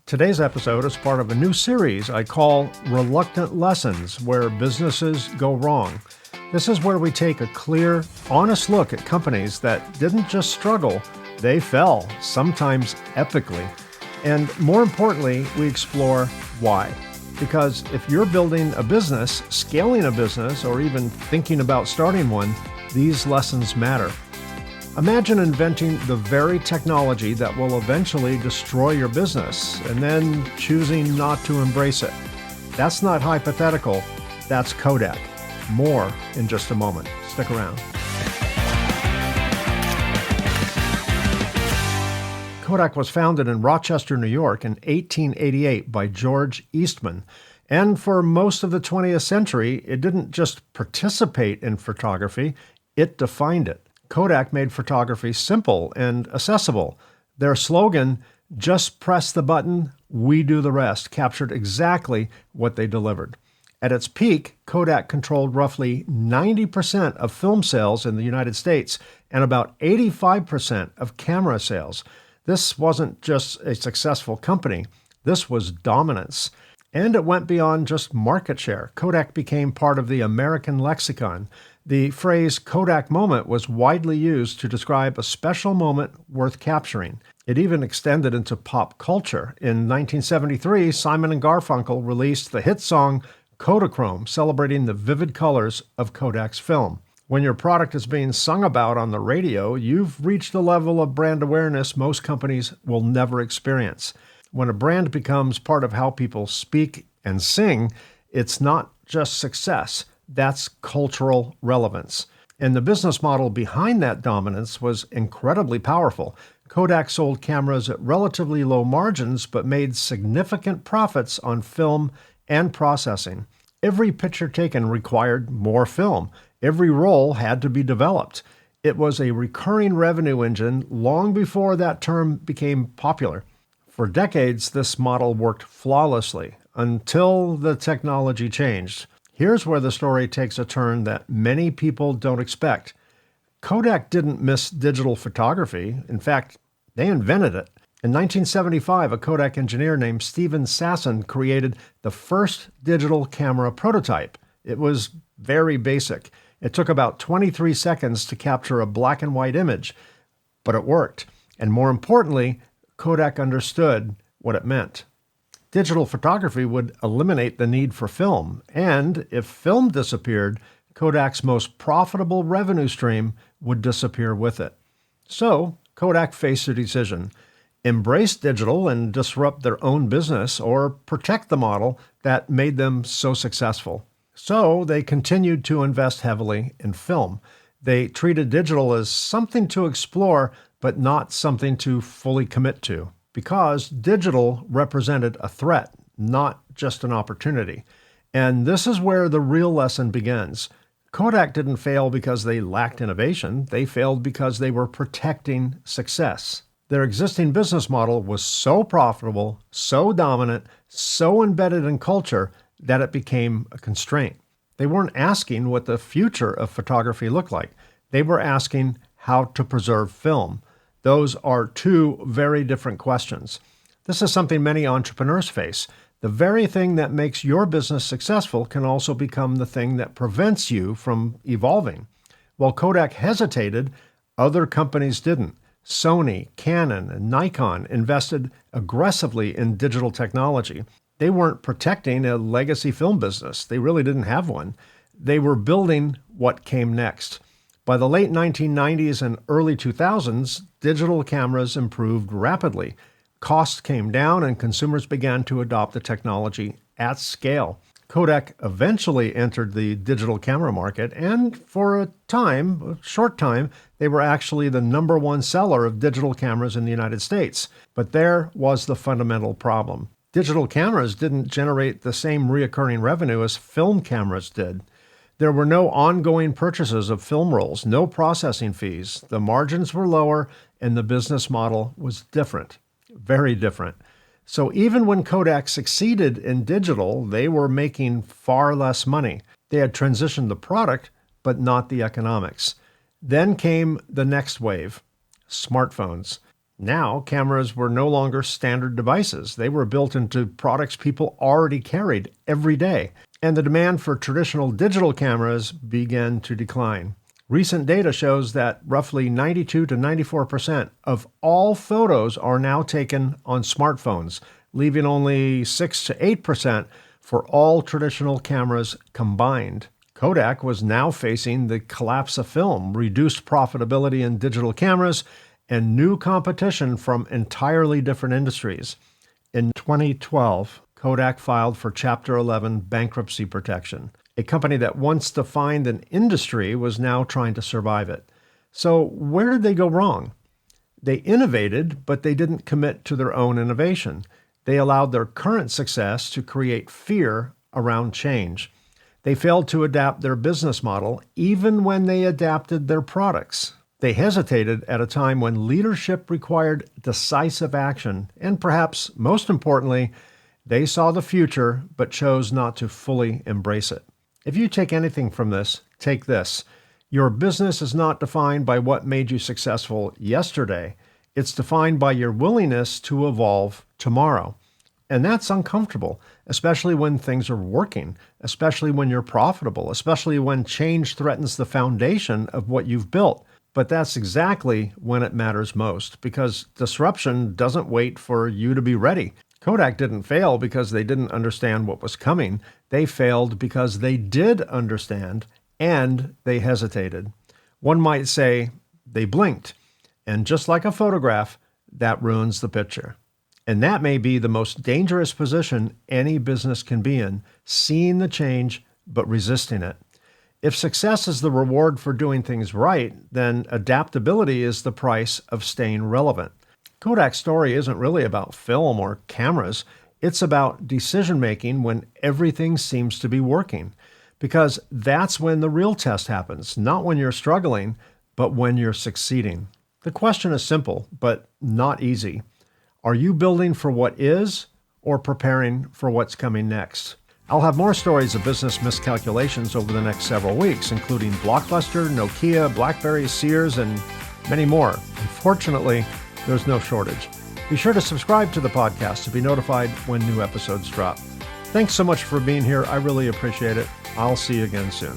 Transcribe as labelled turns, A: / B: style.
A: Today's episode is part of a new series I call Reluctant Lessons, where businesses go wrong. This is where we take a clear, honest look at companies that didn't just struggle, they fell, sometimes epically. And more importantly, we explore why. Because if you're building a business, scaling a business, or even thinking about starting one, these lessons matter. Imagine inventing the very technology that will eventually destroy your business and then choosing not to embrace it. That's not hypothetical, that's Kodak. More in just a moment. Stick around. Kodak was founded in Rochester, New York in 1888 by George Eastman. And for most of the 20th century, it didn't just participate in photography, it defined it. Kodak made photography simple and accessible. Their slogan, "Just press the button, we do the rest," captured exactly what they delivered. At its peak, Kodak controlled roughly 90% of film sales in the United States and about 85% of camera sales. This wasn't just a successful company, this was dominance. And it went beyond just market share. Kodak became part of the American lexicon. The phrase Kodak moment was widely used to describe a special moment worth capturing. It even extended into pop culture. In 1973, Simon and Garfunkel released the hit song Kodachrome, celebrating the vivid colors of Kodak's film. When your product is being sung about on the radio, you've reached a level of brand awareness most companies will never experience. When a brand becomes part of how people speak and sing, it's not just success. That's cultural relevance. And the business model behind that dominance was incredibly powerful. Kodak sold cameras at relatively low margins, but made significant profits on film and processing. Every picture taken required more film. Every roll had to be developed. It was a recurring revenue engine long before that term became popular. For decades, this model worked flawlessly until the technology changed. Here's where the story takes a turn that many people don't expect. Kodak didn't miss digital photography. In fact, they invented it. In 1975, a Kodak engineer named Stephen Sasson created the first digital camera prototype. It was very basic. It took about 23 seconds to capture a black and white image, but it worked. And more importantly, Kodak understood what it meant. Digital photography would eliminate the need for film, and if film disappeared, Kodak's most profitable revenue stream would disappear with it. So, Kodak faced a decision: embrace digital and disrupt their own business, or protect the model that made them so successful. So, they continued to invest heavily in film. They treated digital as something to explore, but not something to fully commit to, because digital represented a threat, not just an opportunity. And this is where the real lesson begins. Kodak didn't fail because they lacked innovation. They failed because they were protecting success. Their existing business model was so profitable, so dominant, so embedded in culture that it became a constraint. They weren't asking what the future of photography looked like. They were asking how to preserve film. Those are two very different questions. This is something many entrepreneurs face. The very thing that makes your business successful can also become the thing that prevents you from evolving. While Kodak hesitated, other companies didn't. Sony, Canon, and Nikon invested aggressively in digital technology. They weren't protecting a legacy film business. They really didn't have one. They were building what came next. By the late 1990s and early 2000s, digital cameras improved rapidly. Costs came down and consumers began to adopt the technology at scale. Kodak eventually entered the digital camera market, and for a short time, they were actually the number one seller of digital cameras in the United States. But there was the fundamental problem. Digital cameras didn't generate the same recurring revenue as film cameras did. There were no ongoing purchases of film rolls, no processing fees. The margins were lower, and the business model was different, very different. So even when Kodak succeeded in digital, they were making far less money. They had transitioned the product, but not the economics. Then came the next wave, smartphones. Now, cameras were no longer standard devices. They were built into products people already carried every day, and the demand for traditional digital cameras began to decline. Recent data shows that roughly 92 to 94% of all photos are now taken on smartphones, leaving only 6 to 8% for all traditional cameras combined. Kodak was now facing the collapse of film, reduced profitability in digital cameras, and new competition from entirely different industries. In 2012, Kodak filed for Chapter 11 bankruptcy protection. A company that once defined an industry was now trying to survive it. So where did they go wrong? They innovated, but they didn't commit to their own innovation. They allowed their current success to create fear around change. They failed to adapt their business model even when they adapted their products. They hesitated at a time when leadership required decisive action, and perhaps most importantly, they saw the future but chose not to fully embrace it. If you take anything from this, take this. Your business is not defined by what made you successful yesterday. It's defined by your willingness to evolve tomorrow. And that's uncomfortable, especially when things are working, especially when you're profitable, especially when change threatens the foundation of what you've built. But that's exactly when it matters most, because disruption doesn't wait for you to be ready. Kodak didn't fail because they didn't understand what was coming. They failed because they did understand and they hesitated. One might say they blinked. And just like a photograph, that ruins the picture. And that may be the most dangerous position any business can be in, seeing the change but resisting it. If success is the reward for doing things right, then adaptability is the price of staying relevant. Kodak's story isn't really about film or cameras. It's about decision-making when everything seems to be working. Because that's when the real test happens, not when you're struggling, but when you're succeeding. The question is simple, but not easy. Are you building for what is or preparing for what's coming next? I'll have more stories of business miscalculations over the next several weeks, including Blockbuster, Nokia, BlackBerry, Sears, and many more. Unfortunately, there's no shortage. Be sure to subscribe to the podcast to be notified when new episodes drop. Thanks so much for being here. I really appreciate it. I'll see you again soon.